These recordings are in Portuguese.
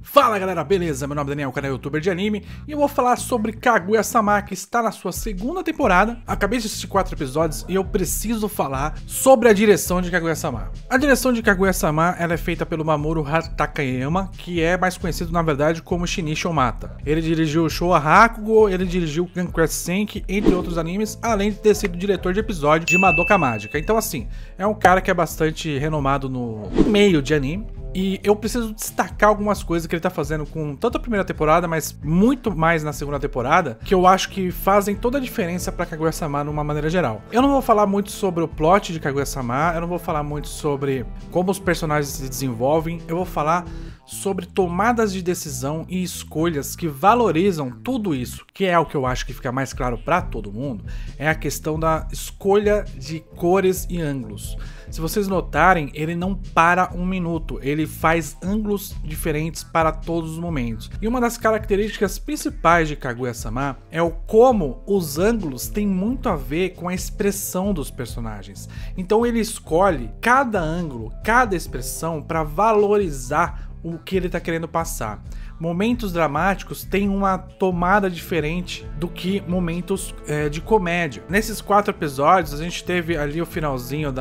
Fala galera, beleza? Meu nome é Daniel, canal youtuber de anime, e eu vou falar sobre Kaguya-sama, que está na sua segunda temporada. Acabei de assistir 4 episódios e eu preciso falar sobre a direção de Kaguya-sama. A direção de Kaguya-sama ela é feita pelo Mamoru Takayama, que é mais conhecido na verdade como Shinichi Omata. Ele dirigiu Showa Hakugo, ele dirigiu Gunkrest Senki, entre outros animes, além de ter sido diretor de episódio de Madoka Mágica. Então assim, é um cara que é bastante renomado no meio de anime. E eu preciso destacar algumas coisas que ele tá fazendo com tanto a primeira temporada, mas muito mais na segunda temporada, que eu acho que fazem toda a diferença pra Kaguya-sama numa maneira geral. Eu não vou falar muito sobre o plot de Kaguya-sama, eu não vou falar muito sobre como os personagens se desenvolvem, eu vou falar sobre tomadas de decisão e escolhas que valorizam tudo isso, que é o que eu acho que fica mais claro para todo mundo, é a questão da escolha de cores e ângulos. Se vocês notarem, ele não para um minuto, ele faz ângulos diferentes para todos os momentos. E uma das características principais de Kaguya-sama é o como os ângulos têm muito a ver com a expressão dos personagens. Então ele escolhe cada ângulo, cada expressão para valorizar o que ele está querendo passar. Momentos dramáticos têm uma tomada diferente do que momentos de comédia. Nesses 4 episódios, a gente teve ali o finalzinho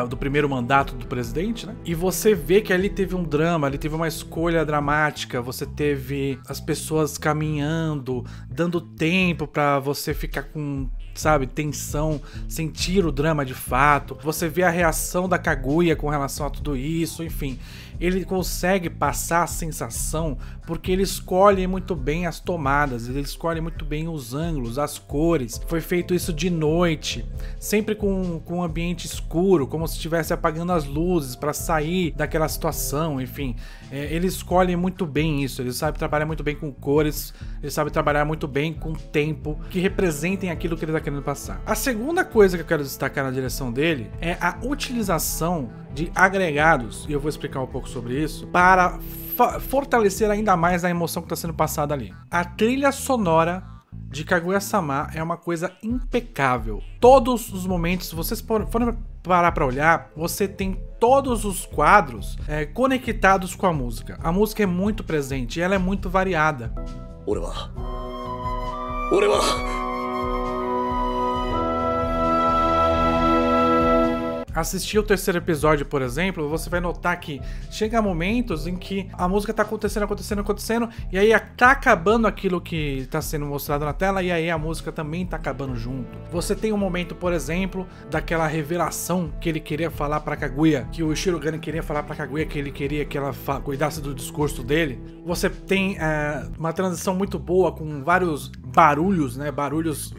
do primeiro mandato do presidente, né? E você vê que ali teve um drama, ali teve uma escolha dramática, você teve as pessoas caminhando, dando tempo para você ficar com, sabe, tensão, sentir o drama de fato. Você vê a reação da Kaguya com relação a tudo isso, enfim. Ele consegue passar a sensação porque ele escolhe muito bem as tomadas, ele escolhe muito bem os ângulos, as cores. Foi feito isso de noite, sempre com um ambiente escuro, como se estivesse apagando as luzes para sair daquela situação, enfim. Ele escolhe muito bem isso, ele sabe trabalhar muito bem com cores, ele sabe trabalhar muito bem com tempo, que representem aquilo que ele está querendo passar. A segunda coisa que eu quero destacar na direção dele é a utilização de agregados, e eu vou explicar um pouco sobre isso, para fortalecer ainda mais a emoção que está sendo passada ali. A trilha sonora de Kaguya-sama é uma coisa impecável. Todos os momentos, se vocês forem parar para olhar, você tem todos os quadros conectados com a música. A música é muito presente e ela é muito variada. Assistir o terceiro episódio, por exemplo, você vai notar que chega momentos em que a música tá acontecendo, e aí tá acabando aquilo que tá sendo mostrado na tela, e aí a música também tá acabando junto. Você tem um momento, por exemplo, daquela revelação que ele queria falar pra Kaguya, que o Shirogane queria falar pra Kaguya que ele queria que ela cuidasse do discurso dele. Você tem uma transição muito boa com vários barulhos, né,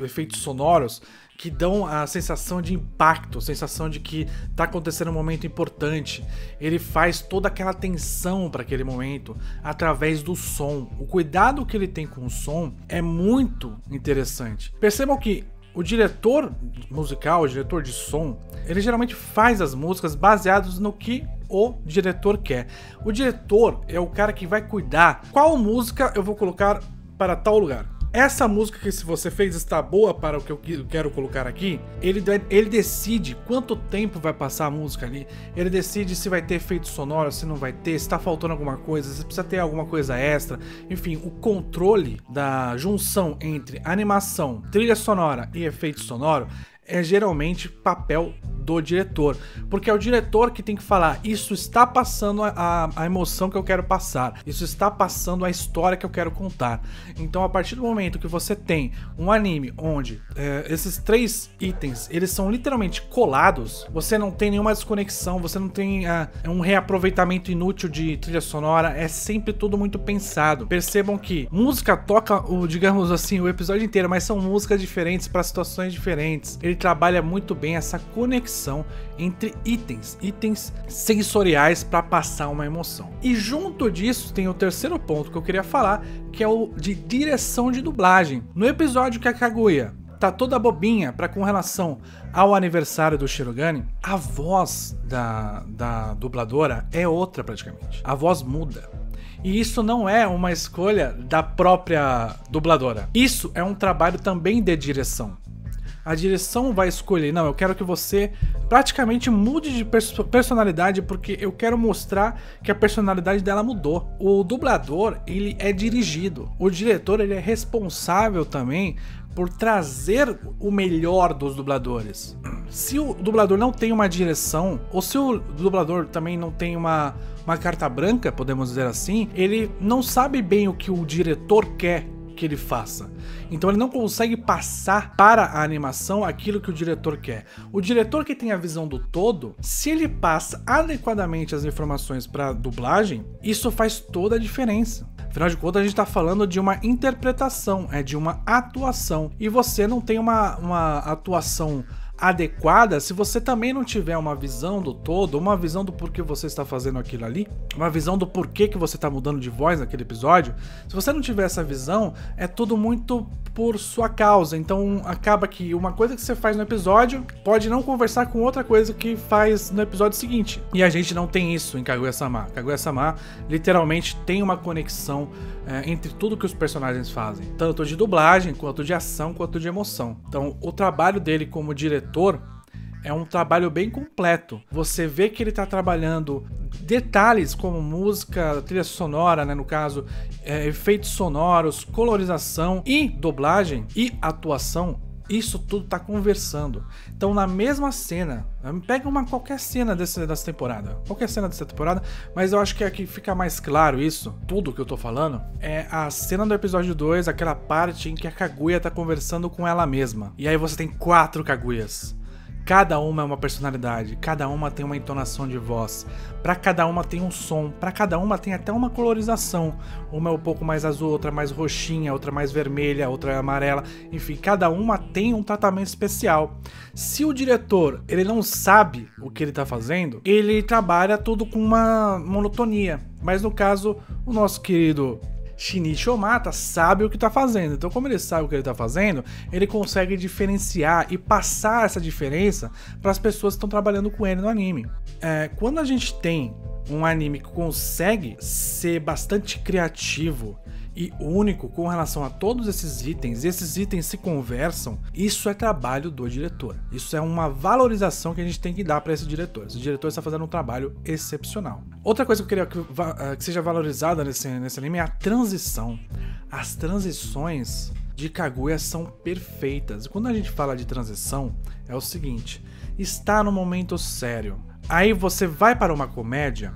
efeitos sonoros, que dão a sensação de impacto, a sensação de que tá acontecendo um momento importante. Ele faz toda aquela tensão para aquele momento através do som. O cuidado que ele tem com o som é muito interessante. Percebam que o diretor musical, o diretor de som, ele geralmente faz as músicas baseadas no que o diretor quer. O diretor é o cara que vai cuidar qual música eu vou colocar para tal lugar. Essa música que se você fez está boa para o que eu quero colocar aqui, ele decide quanto tempo vai passar a música ali, ele decide se vai ter efeito sonoro, se não vai ter, se está faltando alguma coisa, se precisa ter alguma coisa extra. Enfim, o controle da junção entre animação, trilha sonora e efeito sonoro é geralmente papel do diretor, porque é o diretor que tem que falar: isso está passando a emoção que eu quero passar, isso está passando a história que eu quero contar. Então, a partir do momento que você tem um anime onde esses 3 itens eles são literalmente colados, você não tem nenhuma desconexão, você não tem um reaproveitamento inútil de trilha sonora, é sempre tudo muito pensado. Percebam que música toca digamos assim, o episódio inteiro, mas são músicas diferentes para situações diferentes. Ele trabalha muito bem essa conexão entre itens sensoriais para passar uma emoção. E junto disso tem o terceiro ponto que eu queria falar, que é o de direção de dublagem. No episódio que a Kaguya tá toda bobinha com relação ao aniversário do Shirogane, a voz da dubladora é outra praticamente. A voz muda. E isso não é uma escolha da própria dubladora. Isso é um trabalho também de direção. A direção vai escolher: não, eu quero que você praticamente mude de personalidade, porque eu quero mostrar que a personalidade dela mudou. O dublador, ele é dirigido. O diretor, ele é responsável também por trazer o melhor dos dubladores. Se o dublador não tem uma direção, ou se o dublador também não tem uma carta branca, podemos dizer assim, ele não sabe bem o que o diretor quer que ele faça. Então ele não consegue passar para a animação aquilo que o diretor quer. O diretor que tem a visão do todo, se ele passa adequadamente as informações para dublagem, isso faz toda a diferença. Afinal de contas, a gente está falando de uma interpretação, de uma atuação. E você não tem uma atuação adequada se você também não tiver uma visão do todo, uma visão do porquê você está fazendo aquilo ali, uma visão do porquê que você está mudando de voz naquele episódio. Se você não tiver essa visão, é tudo muito por sua causa. Então acaba que uma coisa que você faz no episódio pode não conversar com outra coisa que faz no episódio seguinte. E a gente não tem isso em Kaguya-sama. Kaguya-sama literalmente tem uma conexão entre tudo que os personagens fazem, tanto de dublagem, quanto de ação, quanto de emoção. Então o trabalho dele como diretor é um trabalho bem completo. Você vê que ele está trabalhando detalhes como música, trilha sonora, né, no caso, efeitos sonoros, colorização e dublagem e atuação. Isso tudo tá conversando. Então na mesma cena, pega qualquer cena dessa temporada, qualquer cena dessa temporada, mas eu acho que aqui fica mais claro isso, tudo que eu tô falando, é a cena do episódio 2, aquela parte em que a Kaguya tá conversando com ela mesma. E aí você tem 4 Kaguyas. Cada uma é uma personalidade, cada uma tem uma entonação de voz, para cada uma tem um som, para cada uma tem até uma colorização. Uma é um pouco mais azul, outra mais roxinha, outra mais vermelha, outra é amarela, enfim, cada uma tem um tratamento especial. Se o diretor ele não sabe o que ele está fazendo, ele trabalha tudo com uma monotonia, mas no caso, o nosso querido Shinichi Omata sabe o que está fazendo, então como ele sabe o que ele está fazendo, ele consegue diferenciar e passar essa diferença para as pessoas que estão trabalhando com ele no anime. Quando a gente tem um anime que consegue ser bastante criativo e único com relação a todos esses itens, e esses itens se conversam, isso é trabalho do diretor. Isso é uma valorização que a gente tem que dar para esse diretor. Esse diretor está fazendo um trabalho excepcional. Outra coisa que eu queria que seja valorizada nesse anime é a transição. As transições de Kaguya são perfeitas. E quando a gente fala de transição, é o seguinte: está no momento sério. Aí você vai para uma comédia,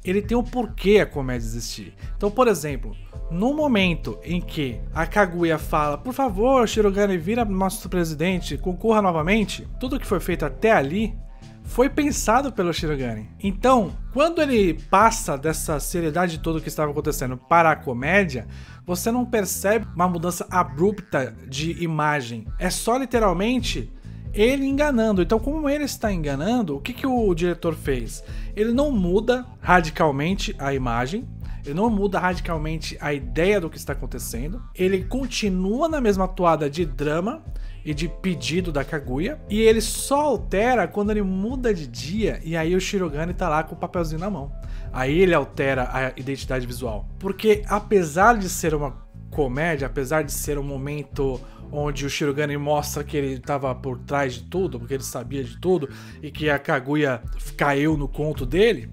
ele tem o porquê a comédia existir. Então, por exemplo, no momento em que a Kaguya fala, por favor, Shirogane, vira nosso presidente, concorra novamente, tudo que foi feito até ali foi pensado pelo Shirogane. Então, quando ele passa dessa seriedade toda que estava acontecendo para a comédia, você não percebe uma mudança abrupta de imagem. É só literalmente ele enganando. Então, como ele está enganando, o que o diretor fez? Ele não muda radicalmente a imagem, ele não muda radicalmente a ideia do que está acontecendo, ele continua na mesma toada de drama e de pedido da Kaguya, e ele só altera quando ele muda de dia, e aí o Shirogane tá lá com o papelzinho na mão. Aí ele altera a identidade visual. Porque apesar de ser uma comédia, apesar de ser um momento onde o Shirogane mostra que ele estava por trás de tudo, porque ele sabia de tudo, e que a Kaguya caiu no conto dele,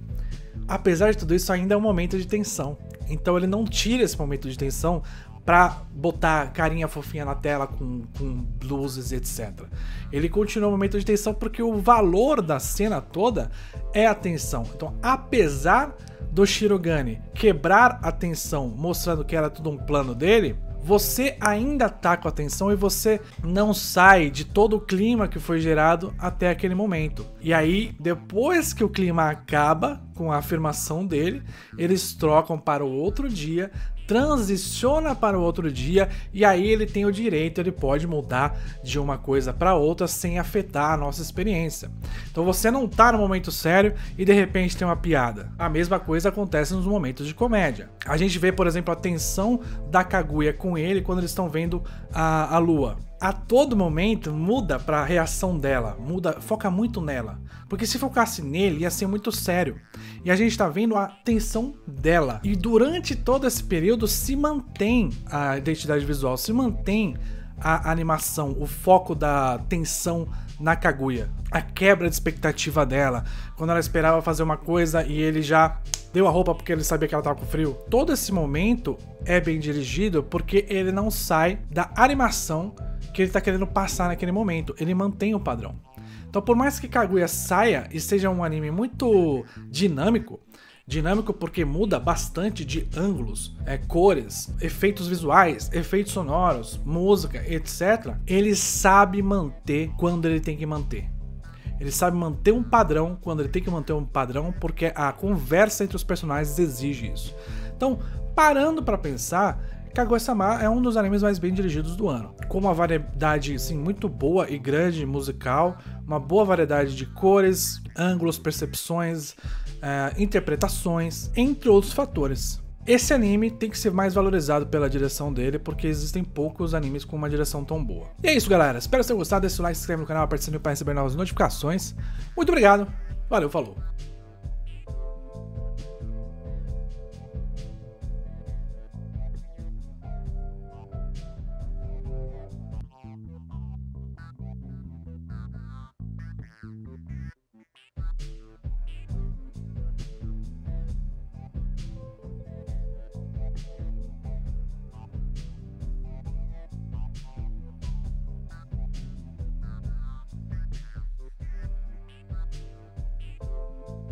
apesar de tudo isso, ainda é um momento de tensão. Então ele não tira esse momento de tensão pra botar carinha fofinha na tela com luzes e etc. Ele continua um momento de tensão porque o valor da cena toda é a tensão. Então, apesar do Shirogane quebrar a tensão, mostrando que era tudo um plano dele, você ainda tá com a atenção e você não sai de todo o clima que foi gerado até aquele momento. E aí, depois que o clima acaba com a afirmação dele, eles trocam para o outro dia, transiciona para o outro dia, e aí ele tem o direito, ele pode mudar de uma coisa para outra sem afetar a nossa experiência. Então você não tá no momento sério e de repente tem uma piada. A mesma coisa acontece nos momentos de comédia. A gente vê, por exemplo, a tensão da Kaguya com ele quando eles estão vendo a lua. A todo momento muda para a reação dela, foca muito nela, porque se focasse nele ia ser muito sério. E a gente tá vendo a tensão dela. E durante todo esse período se mantém a identidade visual, se mantém a animação, o foco da tensão na Kaguya, a quebra de expectativa dela, quando ela esperava fazer uma coisa e ele já deu a roupa porque ele sabia que ela tava com frio. Todo esse momento é bem dirigido porque ele não sai da animação que ele tá querendo passar naquele momento, ele mantém o padrão. Então, por mais que Kaguya saia e seja um anime muito dinâmico porque muda bastante de ângulos, cores, efeitos visuais, efeitos sonoros, música, etc. Ele sabe manter quando ele tem que manter. Ele sabe manter um padrão quando ele tem que manter um padrão, porque a conversa entre os personagens exige isso. Então, parando pra pensar, Kaguya-sama é um dos animes mais bem dirigidos do ano, com uma variedade assim, muito boa e grande musical, uma boa variedade de cores, ângulos, percepções, interpretações, entre outros fatores. Esse anime tem que ser mais valorizado pela direção dele, porque existem poucos animes com uma direção tão boa. E é isso, galera. Espero que vocês tenham gostado. Deixa o like, se inscreve no canal, participe para receber novas notificações. Muito obrigado. Valeu, falou.